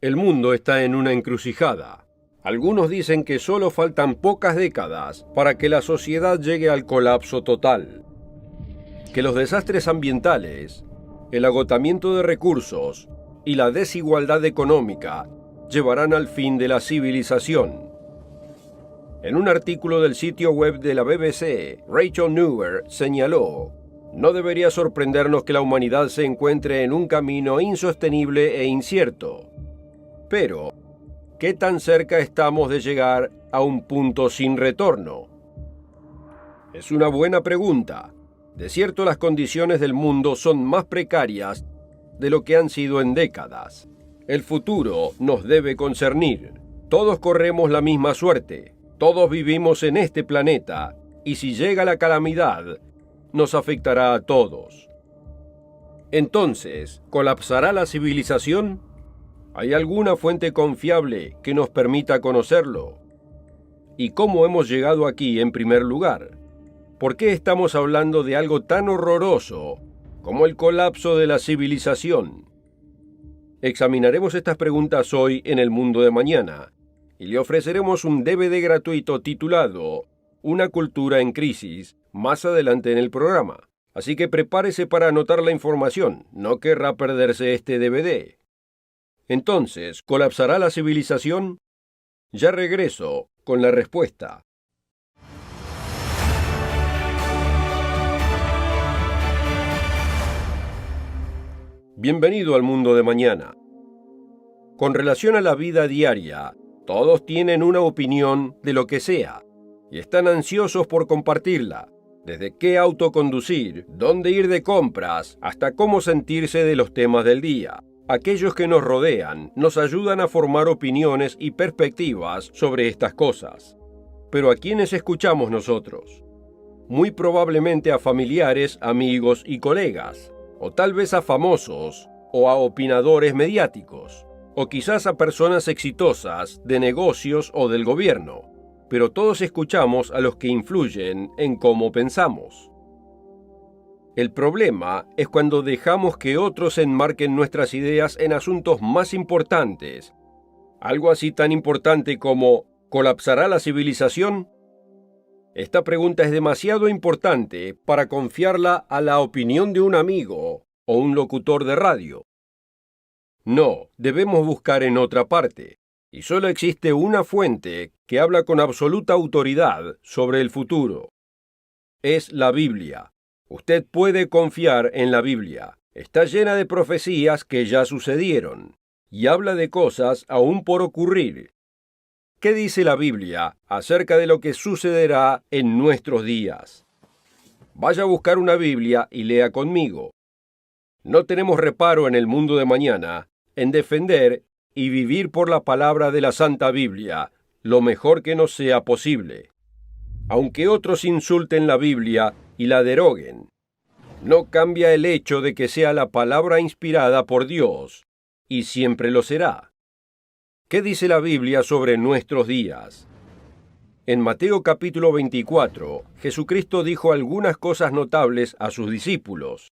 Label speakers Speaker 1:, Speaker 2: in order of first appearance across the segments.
Speaker 1: El mundo está en una encrucijada. Algunos dicen que solo faltan pocas décadas para que la sociedad llegue al colapso total. Que los desastres ambientales, el agotamiento de recursos y la desigualdad económica llevarán al fin de la civilización. En un artículo del sitio web de la BBC, Rachel Newer señaló: "No debería sorprendernos que la humanidad se encuentre en un camino insostenible e incierto. Pero, ¿qué tan cerca estamos de llegar a un punto sin retorno?". Es una buena pregunta. De cierto, las condiciones del mundo son más precarias de lo que han sido en décadas. El futuro nos debe concernir. Todos corremos la misma suerte. Todos vivimos en este planeta, y si llega la calamidad, nos afectará a todos. Entonces, ¿colapsará la civilización? ¿Hay alguna fuente confiable que nos permita conocerlo? ¿Y cómo hemos llegado aquí en primer lugar? ¿Por qué estamos hablando de algo tan horroroso como el colapso de la civilización? Examinaremos estas preguntas hoy en El Mundo de Mañana, y le ofreceremos un DVD gratuito titulado Una cultura en crisis más adelante en el programa. Así que prepárese para anotar la información, no querrá perderse este DVD. Entonces, ¿colapsará la civilización? Ya regreso con la respuesta. Bienvenido al Mundo de Mañana. Con relación a la vida diaria, todos tienen una opinión de lo que sea y están ansiosos por compartirla, desde qué auto conducir, dónde ir de compras, hasta cómo sentirse de los temas del día. Aquellos que nos rodean nos ayudan a formar opiniones y perspectivas sobre estas cosas. Pero ¿a quiénes escuchamos nosotros? Muy probablemente a familiares, amigos y colegas, o tal vez a famosos o a opinadores mediáticos, o quizás a personas exitosas de negocios o del gobierno, pero todos escuchamos a los que influyen en cómo pensamos. El problema es cuando dejamos que otros enmarquen nuestras ideas en asuntos más importantes. Algo así tan importante como ¿colapsará la civilización? Esta pregunta es demasiado importante para confiarla a la opinión de un amigo o un locutor de radio. No, debemos buscar en otra parte, y solo existe una fuente que habla con absoluta autoridad sobre el futuro. Es la Biblia. Usted puede confiar en la Biblia. Está llena de profecías que ya sucedieron, y habla de cosas aún por ocurrir. ¿Qué dice la Biblia acerca de lo que sucederá en nuestros días? Vaya a buscar una Biblia y lea conmigo. No tenemos reparo en El Mundo de Mañana en defender y vivir por la palabra de la Santa Biblia lo mejor que nos sea posible. Aunque otros insulten la Biblia y la deroguen, no cambia el hecho de que sea la palabra inspirada por Dios, y siempre lo será. ¿Qué dice la Biblia sobre nuestros días? En Mateo capítulo 24, Jesucristo dijo algunas cosas notables a sus discípulos.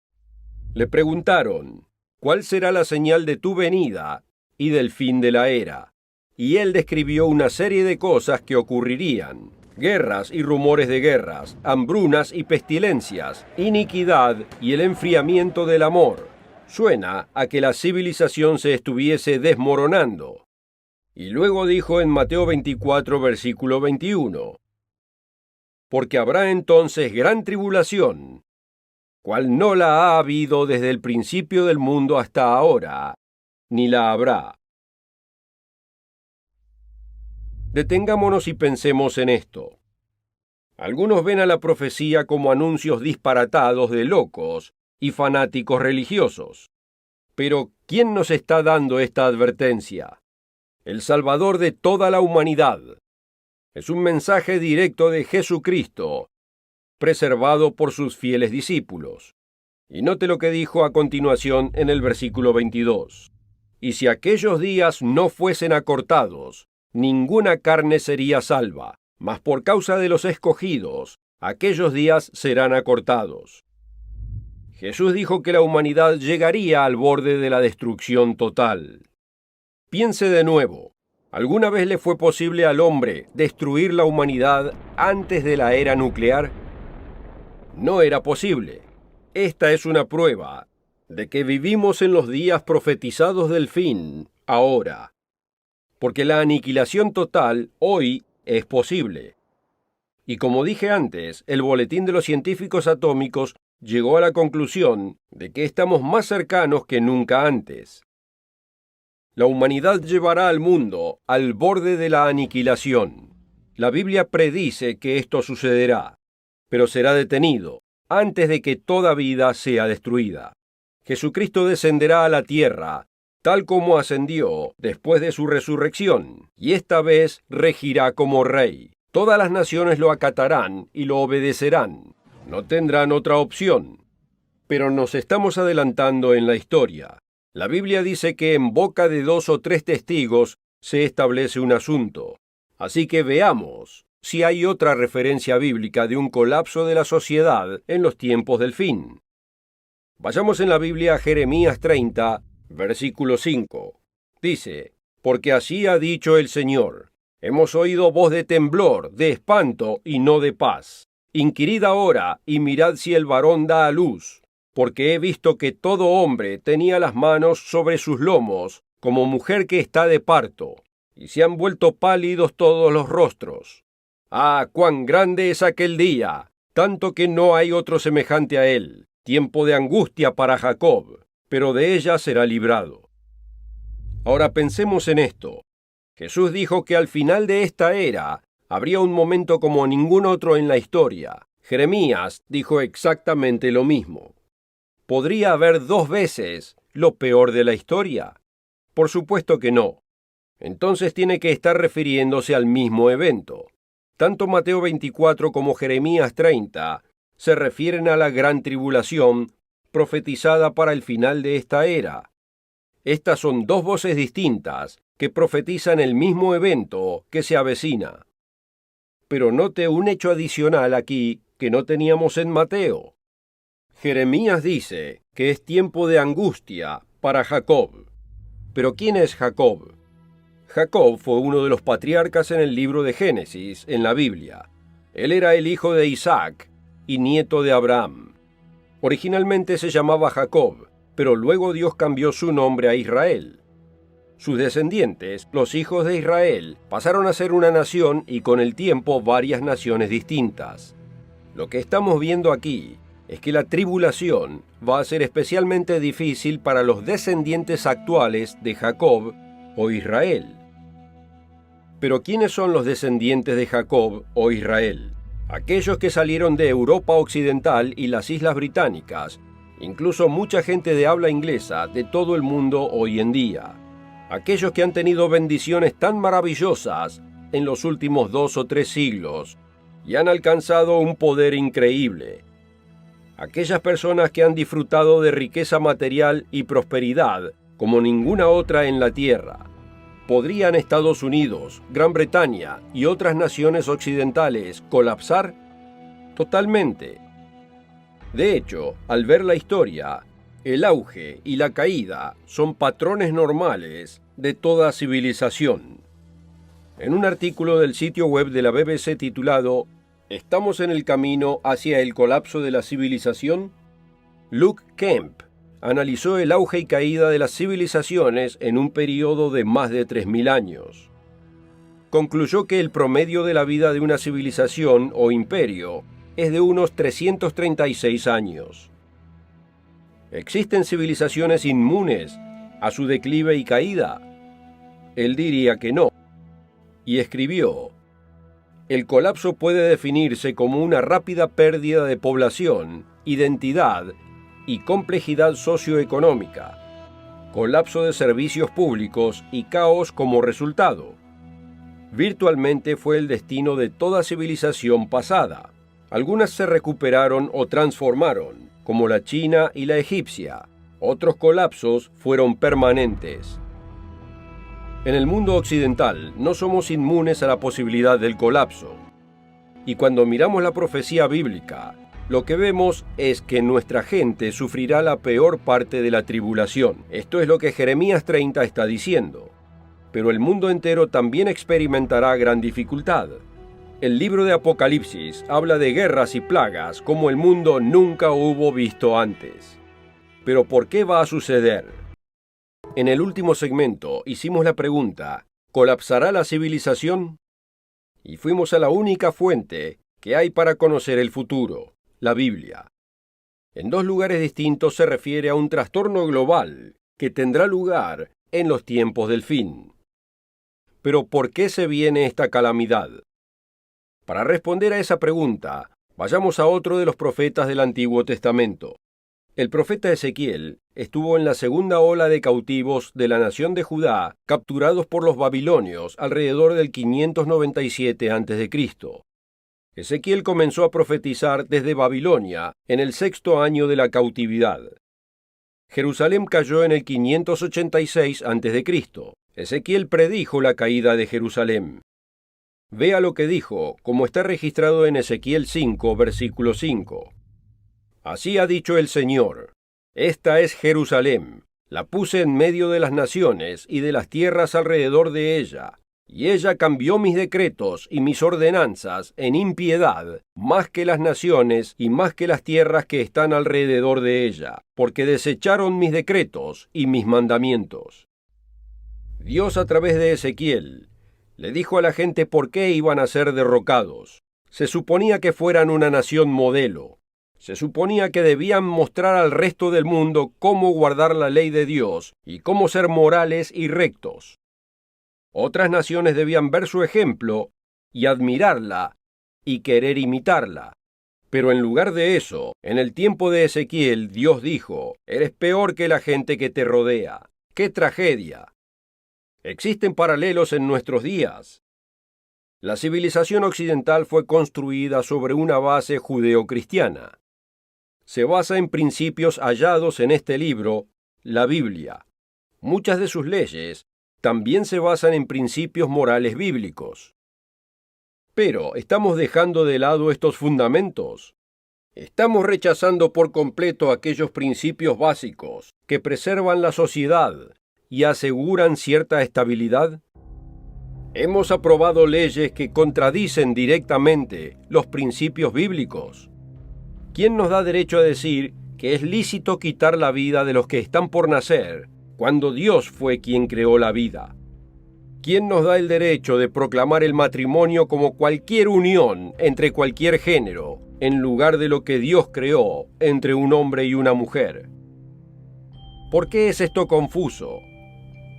Speaker 1: Le preguntaron: ¿cuál será la señal de tu venida y del fin de la era? Y él describió una serie de cosas que ocurrirían: guerras y rumores de guerras, hambrunas y pestilencias, iniquidad y el enfriamiento del amor. Suena a que la civilización se estuviese desmoronando. Y luego dijo en Mateo 24, versículo 21, porque habrá entonces gran tribulación, cual no la ha habido desde el principio del mundo hasta ahora, ni la habrá. Detengámonos y pensemos en esto. Algunos ven a la profecía como anuncios disparatados de locos y fanáticos religiosos. Pero, ¿quién nos está dando esta advertencia? El Salvador de toda la humanidad. Es un mensaje directo de Jesucristo, preservado por sus fieles discípulos. Y note lo que dijo a continuación en el versículo 22. Y si aquellos días no fuesen acortados, ninguna carne sería salva, mas por causa de los escogidos, aquellos días serán acortados. Jesús dijo que la humanidad llegaría al borde de la destrucción total. Piense de nuevo. ¿Alguna vez le fue posible al hombre destruir la humanidad antes de la era nuclear? No era posible. Esta es una prueba de que vivimos en los días profetizados del fin, ahora. Porque la aniquilación total hoy es posible. Y como dije antes, el Boletín de los Científicos Atómicos llegó a la conclusión de que estamos más cercanos que nunca antes. La humanidad llevará al mundo al borde de la aniquilación. La Biblia predice que esto sucederá, pero será detenido antes de que toda vida sea destruida. Jesucristo descenderá a la tierra, tal como ascendió después de su resurrección, y esta vez regirá como rey. Todas las naciones lo acatarán y lo obedecerán. No tendrán otra opción. Pero nos estamos adelantando en la historia. La Biblia dice que en boca de 2 o 3 testigos se establece un asunto. Así que veamos si hay otra referencia bíblica de un colapso de la sociedad en los tiempos del fin. Vayamos en la Biblia a Jeremías 30, versículo 5. Dice: «Porque así ha dicho el Señor, hemos oído voz de temblor, de espanto y no de paz. Inquirid ahora y mirad si el varón da a luz. Porque he visto que todo hombre tenía las manos sobre sus lomos, como mujer que está de parto, y se han vuelto pálidos todos los rostros. ¡Ah, cuán grande es aquel día! Tanto que no hay otro semejante a él. Tiempo de angustia para Jacob, pero de ella será librado». Ahora pensemos en esto. Jesús dijo que al final de esta era habría un momento como ningún otro en la historia. Jeremías dijo exactamente lo mismo. ¿Podría haber 2 veces lo peor de la historia? Por supuesto que no. Entonces tiene que estar refiriéndose al mismo evento. Tanto Mateo 24 como Jeremías 30 se refieren a la gran tribulación profetizada para el final de esta era. Estas son 2 voces distintas que profetizan el mismo evento que se avecina. Pero note un hecho adicional aquí que no teníamos en Mateo. Jeremías dice que es tiempo de angustia para Jacob. ¿Pero quién es Jacob? Jacob fue uno de los patriarcas en el libro de Génesis, en la Biblia. Él era el hijo de Isaac y nieto de Abraham. Originalmente se llamaba Jacob, pero luego Dios cambió su nombre a Israel. Sus descendientes, los hijos de Israel, pasaron a ser una nación y con el tiempo varias naciones distintas. Lo que estamos viendo aquí es que la tribulación va a ser especialmente difícil para los descendientes actuales de Jacob o Israel. Pero ¿quiénes son los descendientes de Jacob o Israel? Aquellos que salieron de Europa Occidental y las Islas Británicas, incluso mucha gente de habla inglesa de todo el mundo hoy en día. Aquellos que han tenido bendiciones tan maravillosas en los últimos 2 o 3 siglos y han alcanzado un poder increíble. Aquellas personas que han disfrutado de riqueza material y prosperidad como ninguna otra en la tierra. ¿Podrían Estados Unidos, Gran Bretaña y otras naciones occidentales colapsar? Totalmente. De hecho, al ver la historia, el auge y la caída son patrones normales de toda civilización. En un artículo del sitio web de la BBC titulado ¿Estamos en el camino hacia el colapso de la civilización?, Luke Kemp analizó el auge y caída de las civilizaciones en un periodo de más de 3.000 años. Concluyó que el promedio de la vida de una civilización o imperio es de unos 336 años. ¿Existen civilizaciones inmunes a su declive y caída? Él diría que no. Y escribió: «El colapso puede definirse como una rápida pérdida de población, identidad y complejidad socioeconómica, colapso de servicios públicos y caos como resultado. Virtualmente fue el destino de toda civilización pasada. Algunas se recuperaron o transformaron, como la china y la egipcia. Otros colapsos fueron permanentes». En el mundo occidental no somos inmunes a la posibilidad del colapso. Y cuando miramos la profecía bíblica, lo que vemos es que nuestra gente sufrirá la peor parte de la tribulación. Esto es lo que Jeremías 30 está diciendo. pero el mundo entero también experimentará gran dificultad. El libro de Apocalipsis habla de guerras y plagas como el mundo nunca hubo visto antes. Pero ¿por qué va a suceder? En el último segmento hicimos la pregunta, ¿colapsará la civilización? Y fuimos a la única fuente que hay para conocer el futuro, la Biblia. En dos lugares distintos se refiere a un trastorno global que tendrá lugar en los tiempos del fin. Pero ¿por qué se viene esta calamidad? Para responder a esa pregunta, vayamos a otro de los profetas del Antiguo Testamento. El profeta Ezequiel estuvo en la segunda ola de cautivos de la nación de Judá, capturados por los babilonios alrededor del 597 a.C. Ezequiel comenzó a profetizar desde Babilonia en el 6º año de la cautividad. Jerusalén cayó en el 586 a.C. Ezequiel predijo la caída de Jerusalén. Vea lo que dijo, como está registrado en Ezequiel 5, versículo 5. Así ha dicho el Señor: esta es Jerusalén, la puse en medio de las naciones y de las tierras alrededor de ella, y ella cambió mis decretos y mis ordenanzas en impiedad, más que las naciones y más que las tierras que están alrededor de ella, porque desecharon mis decretos y mis mandamientos. Dios, a través de Ezequiel, le dijo a la gente por qué iban a ser derrocados. Se suponía que fueran una nación modelo. Se suponía que debían mostrar al resto del mundo cómo guardar la ley de Dios y cómo ser morales y rectos. Otras naciones debían ver su ejemplo y admirarla y querer imitarla. Pero en lugar de eso, en el tiempo de Ezequiel, Dios dijo: eres peor que la gente que te rodea. ¡Qué tragedia! Existen paralelos en nuestros días. La civilización occidental fue construida sobre una base judeocristiana. Se basa en principios hallados en este libro, la Biblia. Muchas de sus leyes también se basan en principios morales bíblicos. Pero, ¿estamos dejando de lado estos fundamentos? ¿Estamos rechazando por completo aquellos principios básicos que preservan la sociedad y aseguran cierta estabilidad? ¿Hemos aprobado leyes que contradicen directamente los principios bíblicos? ¿Quién nos da derecho a decir que es lícito quitar la vida de los que están por nacer cuando Dios fue quien creó la vida? ¿Quién nos da el derecho de proclamar el matrimonio como cualquier unión entre cualquier género, en lugar de lo que Dios creó entre un hombre y una mujer? ¿Por qué es esto confuso,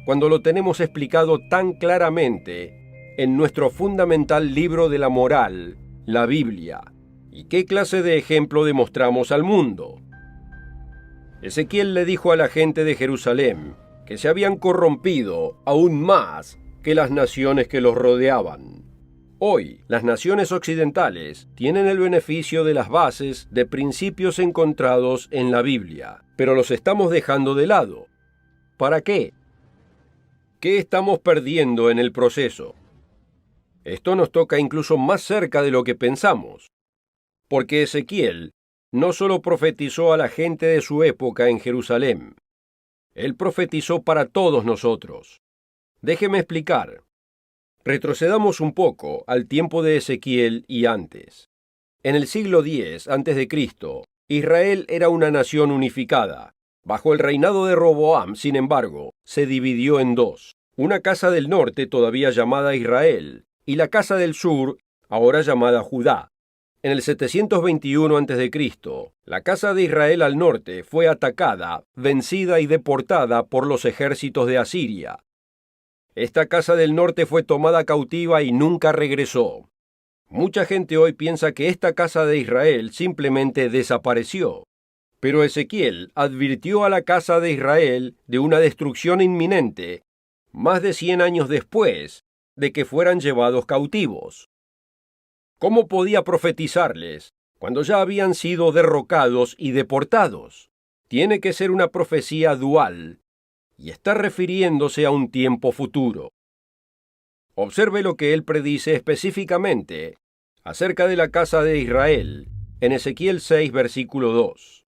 Speaker 1: cuando lo tenemos explicado tan claramente en nuestro fundamental libro de la moral, la Biblia? ¿Y qué clase de ejemplo demostramos al mundo? Ezequiel le dijo a la gente de Jerusalén que se habían corrompido aún más que las naciones que los rodeaban. Hoy, las naciones occidentales tienen el beneficio de las bases de principios encontrados en la Biblia, pero los estamos dejando de lado. ¿Para qué? ¿Qué estamos perdiendo en el proceso? Esto nos toca incluso más cerca de lo que pensamos, porque Ezequiel no solo profetizó a la gente de su época en Jerusalén, él profetizó para todos nosotros. Déjeme explicar. Retrocedamos un poco al tiempo de Ezequiel y antes. En el siglo X a.C., Israel era una nación unificada. Bajo el reinado de Roboam, sin embargo, se dividió en dos. Una casa del norte, todavía llamada Israel, y la casa del sur, ahora llamada Judá. En el 721 a.C., la casa de Israel al norte fue atacada, vencida y deportada por los ejércitos de Asiria. Esta casa del norte fue tomada cautiva y nunca regresó. Mucha gente hoy piensa que esta casa de Israel simplemente desapareció. Pero Ezequiel advirtió a la casa de Israel de una destrucción inminente, más de 100 años después de que fueran llevados cautivos. ¿Cómo podía profetizarles cuando ya habían sido derrocados y deportados? Tiene que ser una profecía dual y está refiriéndose a un tiempo futuro. Observe lo que él predice específicamente acerca de la casa de Israel en Ezequiel 6, versículo 2.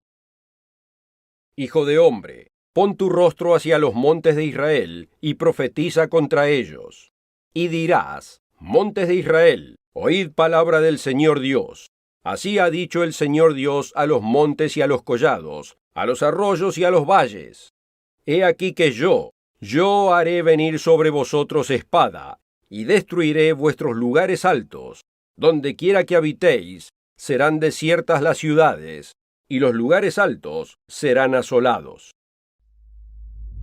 Speaker 1: Hijo de hombre, pon tu rostro hacia los montes de Israel y profetiza contra ellos. Y dirás, montes de Israel, oíd palabra del Señor Dios. Así ha dicho el Señor Dios a los montes y a los collados, a los arroyos y a los valles. He aquí que yo haré venir sobre vosotros espada, y destruiré vuestros lugares altos. Donde quiera que habitéis, serán desiertas las ciudades, y los lugares altos serán asolados.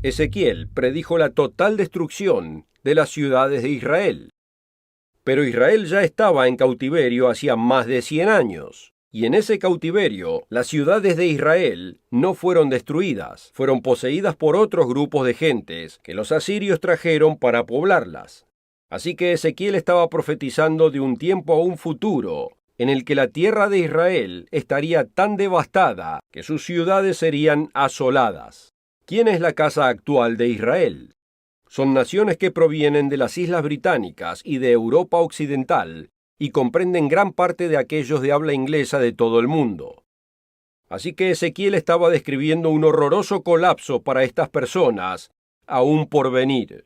Speaker 1: Ezequiel predijo la total destrucción de las ciudades de Israel. Pero Israel ya estaba en cautiverio hacía más de 100 años. Y en ese cautiverio, las ciudades de Israel no fueron destruidas, fueron poseídas por otros grupos de gentes que los asirios trajeron para poblarlas. Así que Ezequiel estaba profetizando de un tiempo a un futuro, en el que la tierra de Israel estaría tan devastada que sus ciudades serían asoladas. ¿Quién es la casa actual de Israel? Son naciones que provienen de las Islas Británicas y de Europa Occidental, y comprenden gran parte de aquellos de habla inglesa de todo el mundo. Así que Ezequiel estaba describiendo un horroroso colapso para estas personas, aún por venir.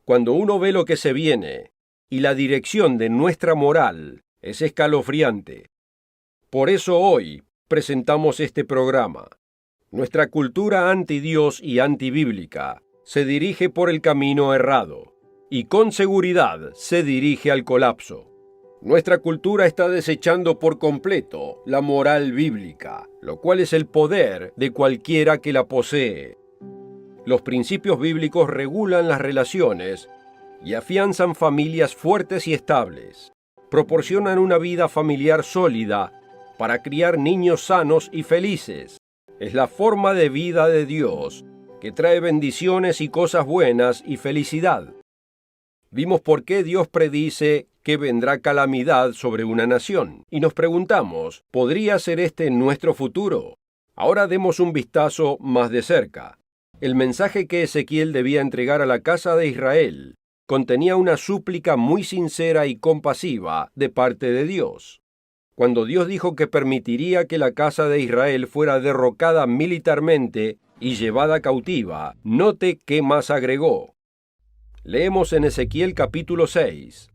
Speaker 1: Cuando uno ve lo que se viene, y la dirección de nuestra moral, es escalofriante. Por eso hoy presentamos este programa. Nuestra cultura anti-Dios y antibíblica se dirige por el camino errado. Y con seguridad se dirige al colapso. Nuestra cultura está desechando por completo la moral bíblica, lo cual es el poder de cualquiera que la posee. Los principios bíblicos regulan las relaciones y afianzan familias fuertes y estables. Proporcionan una vida familiar sólida para criar niños sanos y felices. Es la forma de vida de Dios que trae bendiciones y cosas buenas y felicidad. Vimos por qué Dios predice que vendrá calamidad sobre una nación. Y nos preguntamos, ¿podría ser este nuestro futuro? Ahora demos un vistazo más de cerca. El mensaje que Ezequiel debía entregar a la casa de Israel contenía una súplica muy sincera y compasiva de parte de Dios. Cuando Dios dijo que permitiría que la casa de Israel fuera derrocada militarmente y llevada cautiva, note qué más agregó. Leemos en Ezequiel capítulo 6.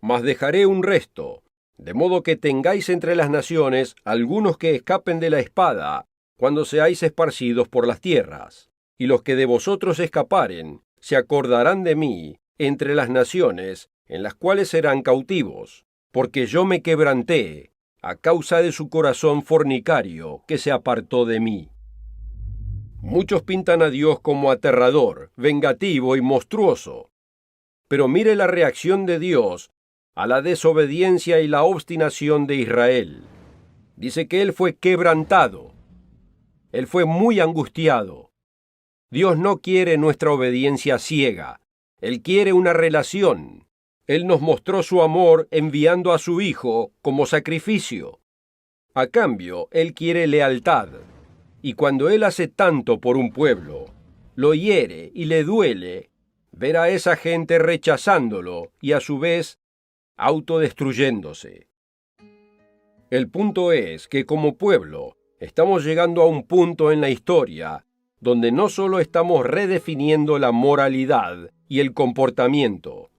Speaker 1: Mas dejaré un resto, de modo que tengáis entre las naciones algunos que escapen de la espada, cuando seáis esparcidos por las tierras. Y los que de vosotros escaparen, se acordarán de mí entre las naciones, en las cuales serán cautivos, porque yo me quebranté, a causa de su corazón fornicario, que se apartó de mí. Muchos pintan a Dios como aterrador, vengativo y monstruoso. Pero mire la reacción de Dios a la desobediencia y la obstinación de Israel. Dice que Él fue quebrantado. Él fue muy angustiado. Dios no quiere nuestra obediencia ciega. Él quiere una relación. Él nos mostró su amor enviando a su Hijo como sacrificio. A cambio, Él quiere lealtad. Y cuando Él hace tanto por un pueblo, lo hiere y le duele ver a esa gente rechazándolo y a su vez autodestruyéndose. El punto es que como pueblo estamos llegando a un punto en la historia donde no solo estamos redefiniendo la moralidad y el comportamiento,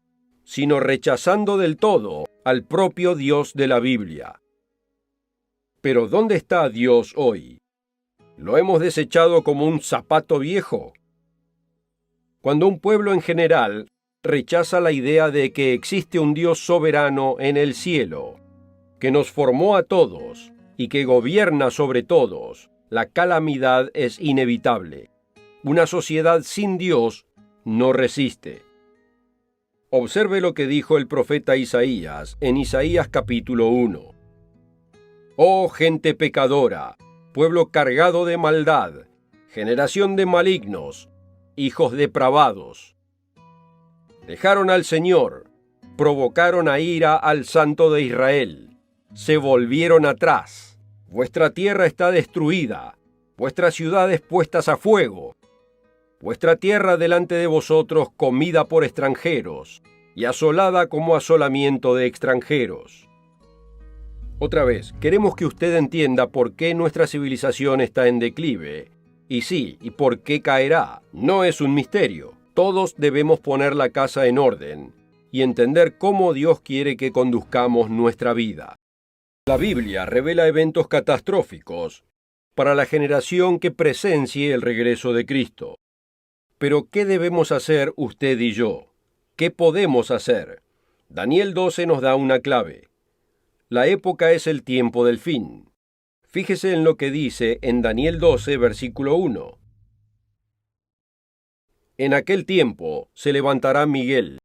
Speaker 1: sino rechazando del todo al propio Dios de la Biblia. Pero ¿dónde está Dios hoy? ¿Lo hemos desechado como un zapato viejo? Cuando un pueblo en general rechaza la idea de que existe un Dios soberano en el cielo, que nos formó a todos y que gobierna sobre todos, la calamidad es inevitable. Una sociedad sin Dios no resiste. Observe lo que dijo el profeta Isaías en Isaías capítulo 1. Oh gente pecadora, pueblo cargado de maldad, generación de malignos, hijos depravados. Dejaron al Señor, provocaron a ira al Santo de Israel, se volvieron atrás. Vuestra tierra está destruida, vuestras ciudades puestas a fuego, vuestra tierra delante de vosotros comida por extranjeros, y asolada como asolamiento de extranjeros. Otra vez, queremos que usted entienda por qué nuestra civilización está en declive Y sí, ¿y por qué caerá? No es un misterio. Todos debemos poner la casa en orden y entender cómo Dios quiere que conduzcamos nuestra vida. La Biblia revela eventos catastróficos para la generación que presencie el regreso de Cristo. Pero, ¿qué debemos hacer usted y yo? ¿Qué podemos hacer? Daniel 12 nos da una clave. La época es el tiempo del fin. Fíjese en lo que dice en Daniel 12, versículo 1. En aquel tiempo se levantará Miguel,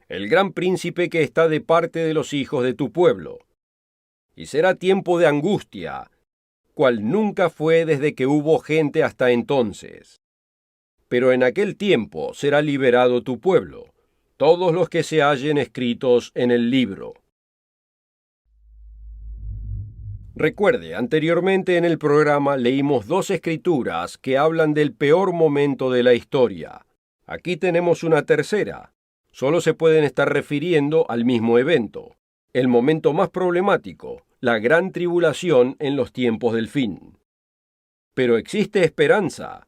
Speaker 1: el gran príncipe que está de parte de los hijos de tu pueblo, y será tiempo de angustia, cual nunca fue desde que hubo gente hasta entonces. Pero en aquel tiempo será liberado tu pueblo, todos los que se hallen escritos en el libro. Recuerde, anteriormente en el programa leímos 2 escrituras que hablan del peor momento de la historia. Aquí tenemos una tercera. Solo se pueden estar refiriendo al mismo evento. El momento más problemático, la gran tribulación en los tiempos del fin. Pero existe esperanza.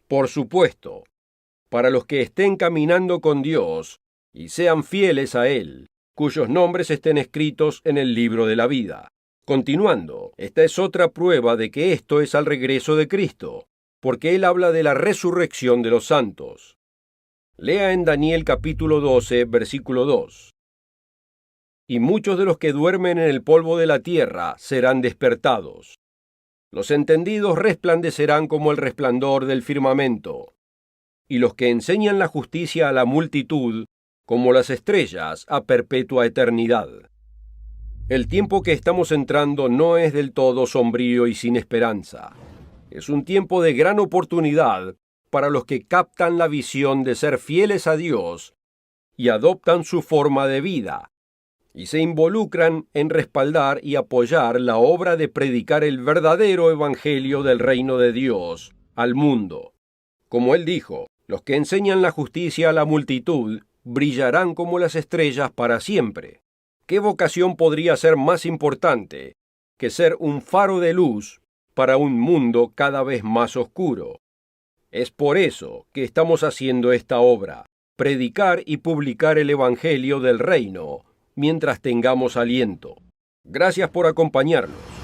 Speaker 1: Por supuesto, para los que estén caminando con Dios y sean fieles a Él, cuyos nombres estén escritos en el libro de la vida. Continuando, esta es otra prueba de que esto es al regreso de Cristo, porque Él habla de la resurrección de los santos. Lea en Daniel capítulo 12, versículo 2. Y muchos de los que duermen en el polvo de la tierra serán despertados. Los entendidos resplandecerán como el resplandor del firmamento, y los que enseñan la justicia a la multitud, como las estrellas a perpetua eternidad. El tiempo que estamos entrando no es del todo sombrío y sin esperanza. Es un tiempo de gran oportunidad para los que captan la visión de ser fieles a Dios y adoptan su forma de vida, y se involucran en respaldar y apoyar la obra de predicar el verdadero evangelio del reino de Dios al mundo. Como él dijo, los que enseñan la justicia a la multitud brillarán como las estrellas para siempre. ¿Qué vocación podría ser más importante que ser un faro de luz para un mundo cada vez más oscuro? Es por eso que estamos haciendo esta obra, predicar y publicar el evangelio del reino mientras tengamos aliento. Gracias por acompañarnos.